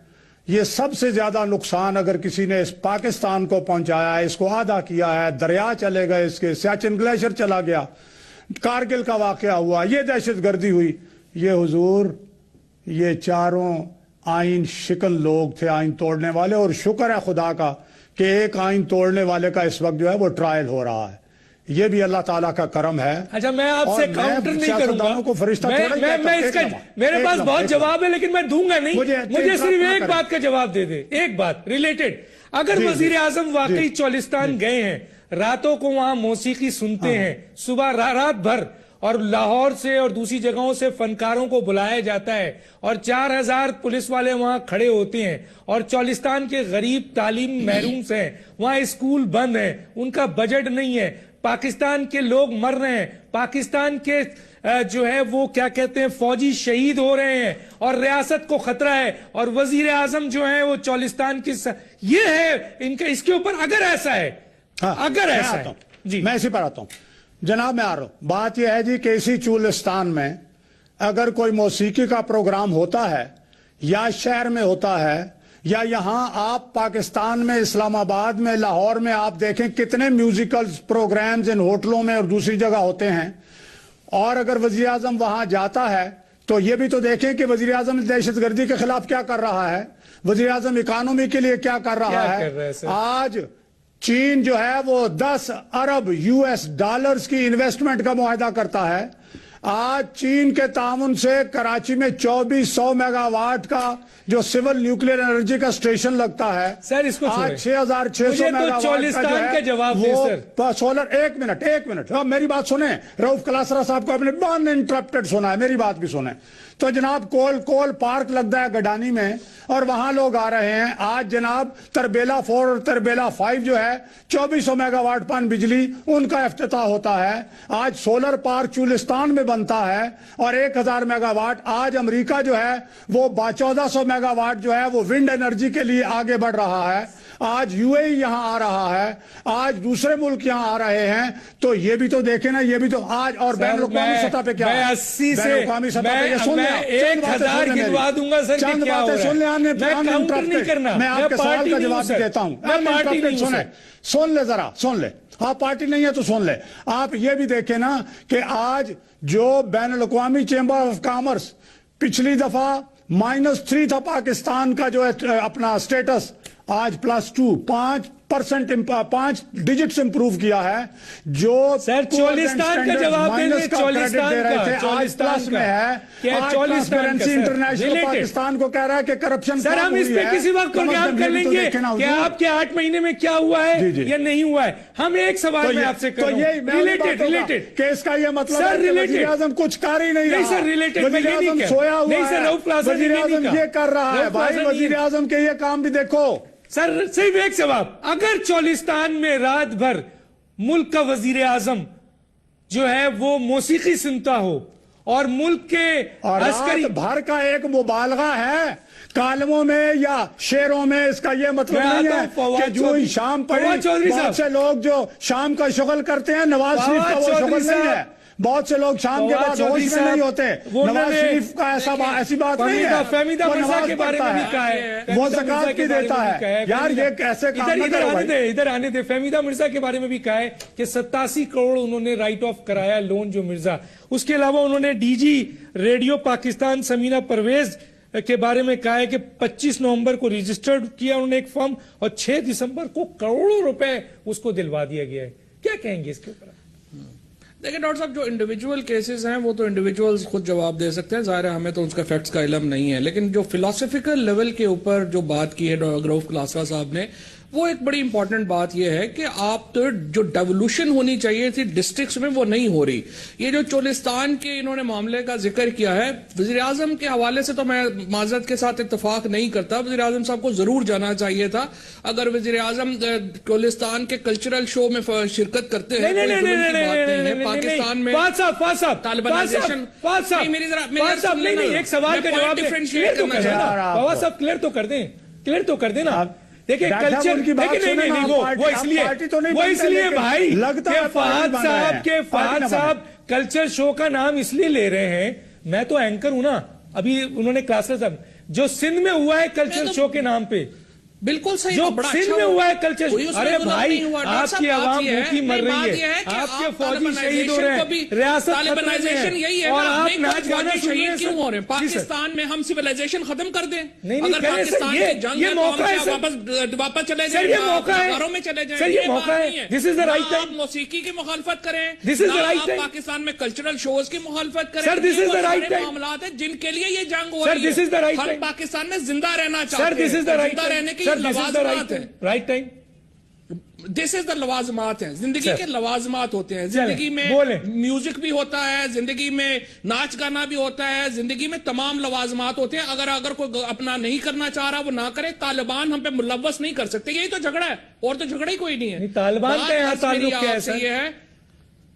ये सबसे ज्यादा नुकसान अगर किसी ने इस पाकिस्तान को पहुंचाया है, इसको आधा किया है, दरिया चले गए, इसके सियाचिन ग्लेशियर चला गया, कारगिल का वाकया हुआ, ये दहशत गर्दी हुई, ये हुजूर ये चारों आइन शिकन लोग थे, आइन तोड़ने वाले। और शुक्र है खुदा का कि एक आइन तोड़ने वाले का इस वक्त जो है वो ट्रायल हो रहा है, ये भी अल्लाह ताला का करम है। अच्छा, मैं आपसे काउंटर नहीं करूंगा, को फरिश्ता मैं इसका मेरे पास बहुत जवाब है लेकिन मैं दूंगा नहीं। मुझे सिर्फ एक बात का जवाब दे दे, एक बात रिलेटेड। अगर वजीर आजम वाकई चौलिस्तान गए हैं, रातों को वहां मौसीकी सुनते हैं, सुबह रात भर, और लाहौर से और दूसरी जगहों से फनकारों को बुलाया जाता है और 4000 पुलिस वाले वहां खड़े होते हैं, और चौलिस्तान के गरीब तालीम महरूम हैं, वहां स्कूल बंद हैं, उनका बजट नहीं है, पाकिस्तान के लोग मर रहे हैं, पाकिस्तान के जो है वो क्या कहते हैं फौजी शहीद हो रहे हैं और रियासत को खतरा है, और वजीर आजम जो है वो चौलिस्तान की ये है इनका। इसके ऊपर अगर ऐसा है, अगर ऐसा है जी, मैं इसी पर आता हूं जनाब, मैं आ रहा हूं। बात यह है जी कि इसी चौलिस्तान में अगर कोई मौसीकी का प्रोग्राम होता है या शहर में होता है, या यहां आप पाकिस्तान में इस्लामाबाद में लाहौर में आप देखें कितने म्यूजिकल प्रोग्राम्स इन होटलों में और दूसरी जगह होते हैं, और अगर वजीर आजम वहां जाता है तो ये भी तो देखें कि वजीर आजम दहशतगर्दी के खिलाफ क्या कर रहा है, वजीर आजम इकानमी के लिए क्या कर रहा है। आज चीन जो है वो 10 अरब US डॉलर्स की इन्वेस्टमेंट का मुआहदा करता है। आज चीन के तामुन से कराची में 2400 मेगावाट का जो सिविल न्यूक्लियर एनर्जी का स्टेशन लगता है। सर इसको आज 6600 मेगावाट का जवाब दे सर। सोलर एक मिनट मेरी बात सुने, रऊफ कलासरा साहब को आपने अनइंटरप्टेड सुना है, मेरी बात भी सुने। तो जनाब कोल पार्क लगता है गडानी में और वहां लोग आ रहे हैं। आज जनाब तरबेला 4 और तरबेला 5 जो है 2400 मेगावाट पान बिजली उनका इफ्तिताह होता है। आज सोलर पार्क चुलिस्तान में बनता है और 1000 मेगावाट। आज अमेरिका जो है वो 1400 मेगावाट जो है वो विंड एनर्जी के लिए आगे बढ़ रहा है। आज UAE यहां आ रहा है, आज दूसरे मुल्क यहां आ रहे हैं। तो ये भी तो देखे ना, ये भी तो आज और बैनुल-अक़वामी सतह पे क्या है, 80 से मैं 1000 गिनवा दूंगा सर, चंद बातें सुन ले, मैं आपके सवाल का जवाब देता हूं। सुन ले जरा, सुन ले, आप पार्टी नहीं है तो सुन ले। आप ये भी देखें ना कि आज जो बैनुल-अक़वामी चेंबर ऑफ कॉमर्स पिछली दफा -3 था पाकिस्तान का जो है अपना स्टेटस, आज +2 5 डिजिट्स इंप्रूव किया है। जो सर चौलिस्तान का जवाब देंगे, चौलिस्तान का आज प्लस में है। ट्रांसपेरेंसी इंटरनेशनल पाकिस्तान को कह रहा है कि करप्शन। सर हम इस पे किसी वक्त प्रोग्राम कर लेंगे कि आपके 8 महीने में क्या हुआ है या नहीं हुआ है। हम एक सवाल में आपसे कर रहे हैं रिलेटेड कि इसका ये मतलब है वज़ीर आज़म कुछ कर ही नहीं रहा। सर रिलेटेड वज़ीर आज़म सोया हुआ है, वज़ीर आज़म ये कर रहा है। भाई वज़ीर आज़म के ये काम भी देखो। सर सिर्फ एक सवाल, अगर चौलिस्तान में रात भर मुल्क का वजीर आजम जो है वो मौसीकी सुनता हो और मुल्क के अस्करी भर का एक मुबालगा है कालमों में या शेरों में, इसका ये मतलब नहीं है कि जो ही शाम पड़ी बहुत से लोग जो शाम का शुगल करते हैं, नवाज शरीफ का वो शुगल नहीं है। बहुत से लोग शाम के बाद होश में नहीं होते। नवाज शरीफ का ऐसी बात नहीं है। फहमीदा मिर्जा के बारे में भी कहा है, वो ज़कात भी देता है। यार ये कैसे इधर आने दे। फहमीदा मिर्जा के बारे में भी कहा है कि 87 करोड़ उन्होंने राइट ऑफ कराया लोन जो मिर्जा। उसके अलावा उन्होंने DG रेडियो पाकिस्तान समीना परवेज के बारे में कहा है कि 25 नवंबर को रजिस्टर्ड किया उन्होंने एक फॉर्म और 6 दिसंबर को करोड़ों रुपए उसको दिलवा दिया गया है। क्या कहेंगे इसके ऊपर? देखिए डॉक्टर साहब, जो इंडिविजुअल केसेस हैं वो तो इंडिविजुअल्स खुद जवाब दे सकते हैं, जाहिर है हमें तो उसका फैक्ट्स का इल्म नहीं है, लेकिन जो फिलोसफिकल लेवल के ऊपर जो बात की है डॉक्टर रऊफ क्लासा साहब ने, वो एक बड़ी इंपॉर्टेंट बात यह है कि आप तो जो डेवोल्यूशन होनी चाहिए थी डिस्ट्रिक्ट्स में वो नहीं हो रही। ये जो चोलिस्तान के इन्होंने मामले का जिक्र किया है, वज़ीर आज़म के हवाले से तो मैं माजरत के साथ इत्तेफाक नहीं करता, वज़ीर आज़म साहब को जरूर जाना चाहिए था। अगर वज़ीर आज़म चोलिस्तान के कल्चरल शो में शिरकत करते हैं, पाकिस्तान में तालिबानाइजेशन, एक सवाल का जवाब क्लियर तो कर देना। देखिए कल्चर वो इसलिए भाई लगता है फहद साहब कल्चर शो का नाम इसलिए ले रहे हैं, मैं तो एंकर हूं ना, अभी उन्होंने क्लासेस जो सिंध में हुआ है कल्चर शो के नाम पे, बिल्कुल सही, जो बड़ा सिंध अच्छा में हुआ है कल्चर। अरे भाई आपकी आवाम भूखी मर रही है, आपके फौजी शहीद हो रहे हैं, रियासत तालिबानाइजेशन यही है, और आप नाच गाना शहीद क्यों हो रहे हैं? पाकिस्तान में हम सिविलाइजेशन खत्म कर दें, अगर पाकिस्तान की जंग है तो हम वापस चले जाएं, ये मौका है, घरों में चले जाएं, ये मौका है, this is the right time. आप मौसीकी की मुखालफत करें, this is the right time. Pakistan में कल्चरल शोज की मुखालफत करें, sir this is the right time. मामला है जिनके लिए ये जंग हो रही है, this is the right time. हम पाकिस्तान में जिंदा रहना चाहते हैं, sir this is the right जिंदा रहने की लवाज़िमात है, right time. This is the लवाजमात है, जिंदगी के लवाजमात होते हैं, जिंदगी में म्यूजिक भी होता है, जिंदगी में नाच गाना भी होता है, जिंदगी में तमाम लवाजमात होते हैं। अगर कोई अपना नहीं करना चाह रहा वो ना करे, तालिबान हम पे मुलव्वस नहीं कर सकते, यही तो झगड़ा है, और तो झगड़ा ही कोई नहीं है। तालिबान का यहाँ ताल्लुक क्या है सर? ये है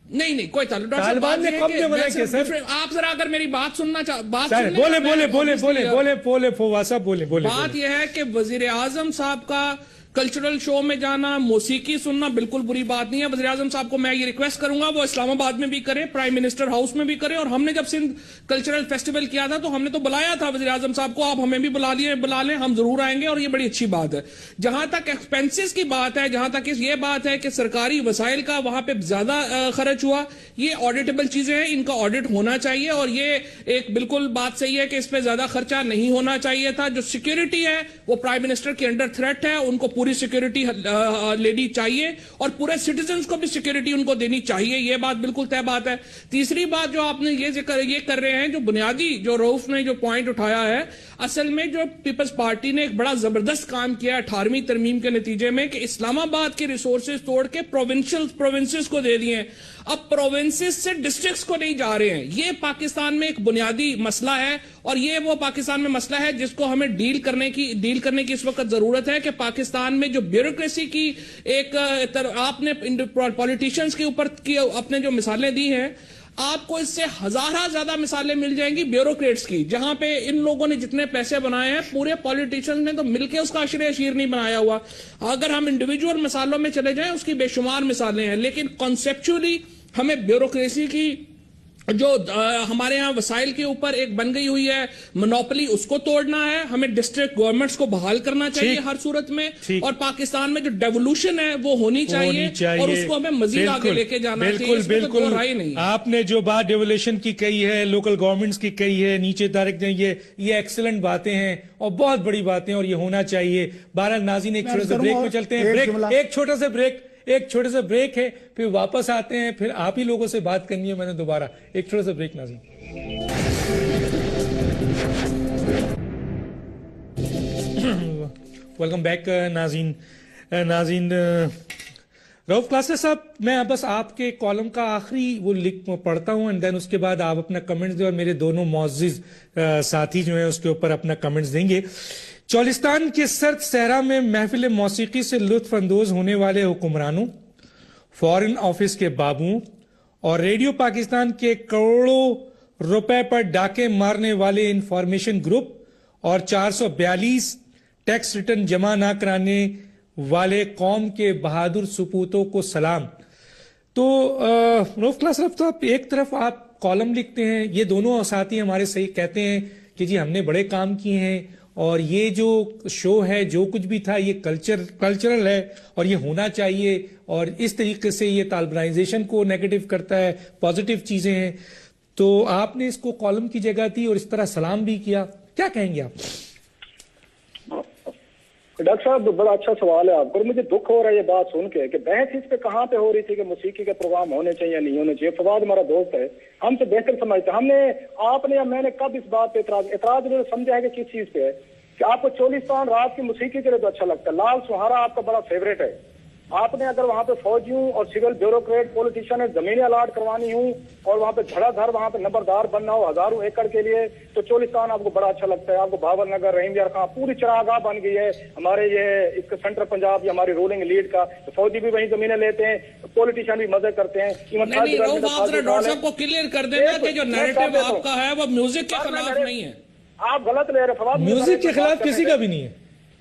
नहीं कोई तालिबान ने कब में बनाया सर? आप जरा अगर मेरी बात सुनना बोले बात यह है कि वजीर आजम साहब का कल्चरल शो में जाना, मौसीकी सुनना बिल्कुल बुरी बात नहीं है। वज़ीर आज़म साहब को मैं ये रिक्वेस्ट करूंगा वो इस्लामाबाद में भी करें, प्राइम मिनिस्टर हाउस में भी करें, और हमने जब सिंध कल्चरल फेस्टिवल किया था तो हमने तो बुलाया था वज़ीर आज़म साहब को, आप हमें भी बुला लें, हम जरूर आएंगे, और ये बड़ी अच्छी बात है। जहां तक एक्सपेंसेस की बात है, जहां तक ये बात है कि सरकारी वसाइल का वहां पे ज्यादा खर्च हुआ, ये ऑडिटेबल चीजें हैं, इनका ऑडिट होना चाहिए, और ये एक बिल्कुल बात सही है कि इस पर ज्यादा खर्चा नहीं होना चाहिए था। जो सिक्योरिटी है वो प्राइम मिनिस्टर के अंडर थ्रेट है, उनको पूरी सिक्योरिटी लेनी चाहिए, और पूरे सिटीजन्स को भी सिक्योरिटी उनको देनी चाहिए, ये बात बिल्कुल तय बात है। तीसरी बात जो आपने ये कर रहे हैं, जो बुनियादी जो रऊफ ने जो पॉइंट उठाया है, असल में जो पीपल्स पार्टी ने एक बड़ा जबरदस्त काम किया 18वीं तरमीम के नतीजे में कि इस्लामाबाद के रिसोर्सेज तोड़ के प्रोविंसेस को दे दिए। अब प्रोविंसेस से डिस्ट्रिक्ट्स को नहीं जा रहे हैं, ये पाकिस्तान में एक बुनियादी मसला है, और ये वो पाकिस्तान में मसला है जिसको हमें डील करने की इस वक्त जरूरत है कि पाकिस्तान में जो ब्यूरोक्रेसी की एक आपने पॉलिटिशियंस के ऊपर की अपने जो मिसालें दी हैं, आपको इससे हजारा ज्यादा मिसालें मिल जाएंगी ब्यूरोक्रेट्स की, जहां पे इन लोगों ने जितने पैसे बनाए हैं पूरे पॉलिटिशियंस ने तो मिलकर उसका अशरे अशीर नहीं बनाया हुआ। अगर हम इंडिविजुअल मिसालों में चले जाएं उसकी बेशुमार मिसालें हैं, लेकिन कॉन्सेप्चुअली हमें ब्यूरोक्रेसी की जो हमारे यहाँ वसाइल के ऊपर एक बन गई हुई है मोनोपोली, उसको तोड़ना है, हमें डिस्ट्रिक्ट गवर्नमेंट्स को बहाल करना चाहिए हर सूरत में, और पाकिस्तान में जो डेवोल्यूशन है वो होनी चाहिए, और उसको हमें मजीद आगे लेके जाना चाहिए। बिल्कुल राय नहीं, आपने जो बात डेवोल्यूशन की कही है, लोकल गवर्नमेंट्स की कही है, नीचे तारिक ने ये एक्सीलेंट बातें हैं और बहुत बड़ी बातें, और ये होना चाहिए। बहरहाल नाज़रीन एक छोटे से ब्रेक में चलते हैं, एक छोटे से ब्रेक है, फिर वापस आते हैं, फिर आप ही लोगों से बात करनी है मैंने दोबारा। एक छोटा सा ब्रेक नाज़रीन। वेलकम बैक नाज़रीन। रऊफ क्लासा साहब, मैं बस आपके कॉलम का आखिरी वो लिख पढ़ता हूं, एंड देन उसके बाद आप अपना कमेंट्स दें, और मेरे दोनों मुअज़्ज़िज़ साथी जो हैं उसके ऊपर अपना कमेंट्स देंगे। चोलिस्तान के सर्द सहरा में महफिल मौसीकी से लुत्फ अंदोज होने वाले हुक्मरानों, फॉरेन ऑफिस के बाबुओं और रेडियो पाकिस्तान के करोड़ों रुपए पर डाके मारने वाले इंफॉर्मेशन ग्रुप और 442 टैक्स रिटर्न जमा ना कराने वाले कौम के बहादुर सपूतों को सलाम। तो रऊफ क्लासा साहब, तो एक तरफ आप कॉलम लिखते हैं, ये दोनों साथी हमारे सही कहते हैं कि जी हमने बड़े काम किए हैं, और ये जो शो है जो कुछ भी था ये कल्चरल है और ये होना चाहिए, और इस तरीके से ये तालिबानाइजेशन को नेगेटिव करता है, पॉजिटिव चीजें हैं। तो आपने इसको कॉलम की जगह दी और इस तरह सलाम भी किया, क्या कहेंगे आप? डॉक्टर साहब बड़ा अच्छा सवाल है आपको, और मुझे दुख हो रहा है ये बात सुन के कि बहस इस पे कहाँ पे हो रही थी कि मौसीकी के प्रोग्राम होने चाहिए या नहीं होने चाहिए। फवाद हमारा दोस्त है, हमसे बेहतर समझते। हमने, आपने या मैंने कब इस बात पे इतराज नहीं समझा है कि किस चीज पे है कि आपको चोलिस्तान रात की मौसीकी के लिए तो अच्छा लगता है, लाल सुहारा आपका बड़ा फेवरेट है। आपने अगर वहां पे फौजियों और सिविल ब्यूरोक्रेट पॉलिटिशियन है जमीनें अलाट करवानी हूँ और वहां पे धड़ाधड़ वहां पे नंबरदार बनना हो हजारों एकड़ के लिए, तो चोलिस्तान आपको बड़ा अच्छा लगता है। आपको बाबर नगर, रहीम यार खां पूरी चरागाह बन गई है हमारे ये इसका सेंट्रल पंजाब या हमारी रूलिंग लीड का। तो फौजी भी वही जमीनें लेते हैं, पॉलिटिशियन भी मजे करते हैं। डॉक्टर साहब को क्लियर कर देना कि जो नैरेटिव आपका है वो म्यूजिक के खिलाफ नहीं है। आप गलत ले रहे फवाद, म्यूजिक के खिलाफ किसी का भी नहीं है,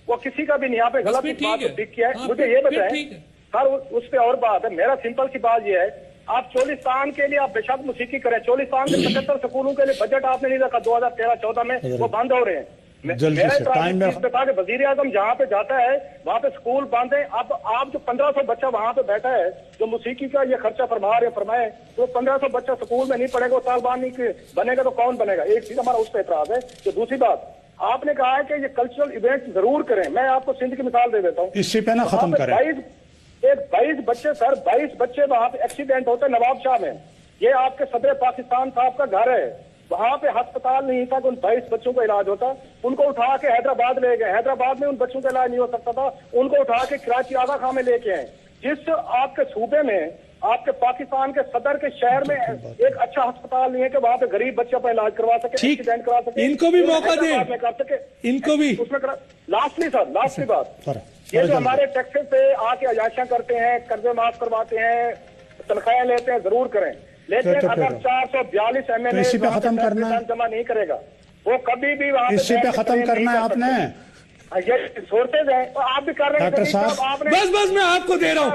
वो किसी का भी नहीं। यहाँ पे गलत बात ठीक किया है। मुझे ये बताएं सर, उस पे और बात है। मेरा सिंपल सी बात ये है, आप चोलिस्तान के लिए आप बेशक मौसीकी करें, चोलिस्तान के 75 स्कूलों के लिए बजट आपने नहीं रखा 2013-14 में, वो बंद हो रहे हैं। वजीर आजम जहाँ पे जाता है वहाँ पे स्कूल बंद है। अब आप जो 1500 बच्चा वहाँ पे बैठा है जो मौसीकी का ये खर्चा फरमाए, तो 1500 बच्चा स्कूल में नहीं पढ़ेगा, वो तालिबान नहीं बनेगा तो कौन बनेगा? एक चीज हमारा उस पर एतराज है। तो दूसरी बात, आपने कहा है कि ये कल्चरल इवेंट जरूर करें। मैं आपको सिंध की मिसाल दे देता हूँ, इसी पे ना खत्म करें। 22 बच्चे सर, 22 बच्चे वहां पे एक्सीडेंट होते नवाब शाह में। ये आपके सदर पाकिस्तान साहब का घर है, वहां पे अस्पताल नहीं था कि उन 22 बच्चों का इलाज होता। उनको उठा के हैदराबाद ले गए, हैदराबाद में उन बच्चों का इलाज नहीं हो सकता था, उनको उठा के कराची आगा खां में लेके आए। जिस आपके सूबे में, आपके पाकिस्तान के सदर के शहर में एक अच्छा अस्पताल नहीं है कि वहां पे गरीब बच्चे अपना इलाज करवा सके, एक्सीडेंट करा सके, इनको भी मौका दें, कर सके, इनको भी उसमें लास्टली सर, लास्टली बात, ये जो हमारे टैक्सेस पे आके अयाशियां करते हैं, कर्जे माफ करवाते हैं, तनख्वाहें लेते हैं, जरूर करें। लेकिन अगर 442 MLA जमा नहीं करेगा, वो कभी भी वहां इसी पे खत्म करना है आपने। ये सोर्सेज है, तो आप भी कर रहे हैं डॉक्टर साहब। बस मैं आपको दे रहा हूँ।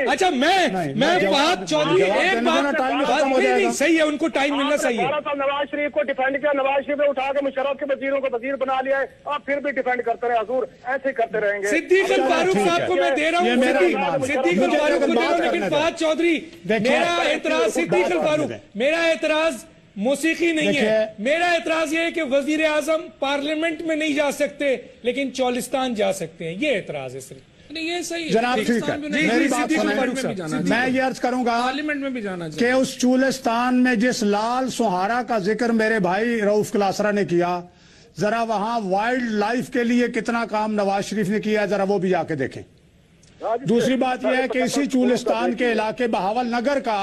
अच्छा मैं फवाद चौधरी एक बात सही है, उनको टाइम मिलना चाहिए। नवाज शरीफ को डिफेंड किया, नवाज शरीफ ने उठा के मुशर्रफ के वजीरों को वजीर बना लिया है, आप फिर भी डिफेंड करते रहे हजूर, ऐसे ही करते रहेंगे। सिद्दीक अल फारूक साहब को मैं दे रहा हूँ, सिद्दीक अल फारूक को दे रहा हूँ, लेकिन फवाद चौधरी, मेरा एतराज सिद्दीक अल फारूक, मेरा एतराज मौसीकी नहीं है। मेरा एतराज ये है कि वजीर आजम पार्लियामेंट में नहीं जा सकते लेकिन चौलिस्तान जा सकते हैं, ये एतराज है सिर्फ। नहीं, ये सही है जनाब, ठीक है। मेरी बात सुनिए, मैं ये अर्ज करूंगा पार्लियामेंट में भी जाना कि उस चोलिस्तान में जिस लाल सुहारा का जिक्र मेरे भाई रऊफ क्लासरा ने किया, जरा वहां वाइल्ड लाइफ के लिए कितना काम नवाज शरीफ ने किया, जरा वो भी जाके देखें। दूसरी बात यह है कि इसी चोलिस्तान के इलाके बहावल नगर का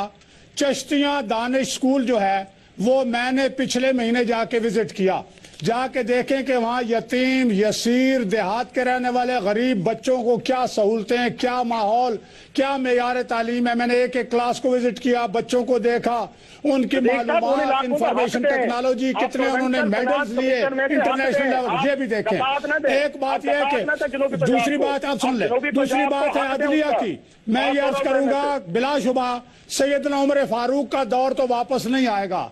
चिश्तिया दानिश स्कूल जो है, वो मैंने पिछले महीने जाके विजिट किया। जाके देखें कि वहाँ यतीम, यसीर, देहात के रहने वाले गरीब बच्चों को क्या सहूलतें, क्या माहौल, क्या मेयार तालीम है। मैंने एक एक क्लास को विजिट किया, बच्चों को देखा, उनकी मालूमात, इंफॉर्मेशन टेक्नोलॉजी, कितने उन्होंने मेडल्स लिए इंटरनेशनल लेवल, ये भी देखें। एक बात यह है कि दूसरी बात आप सुन ले, दूसरी बात है अदलिया की। मैं ये अर्ज करूंगा, बिलाशुबा सैयदना उमर फारूक का दौर तो वापस नहीं आएगा।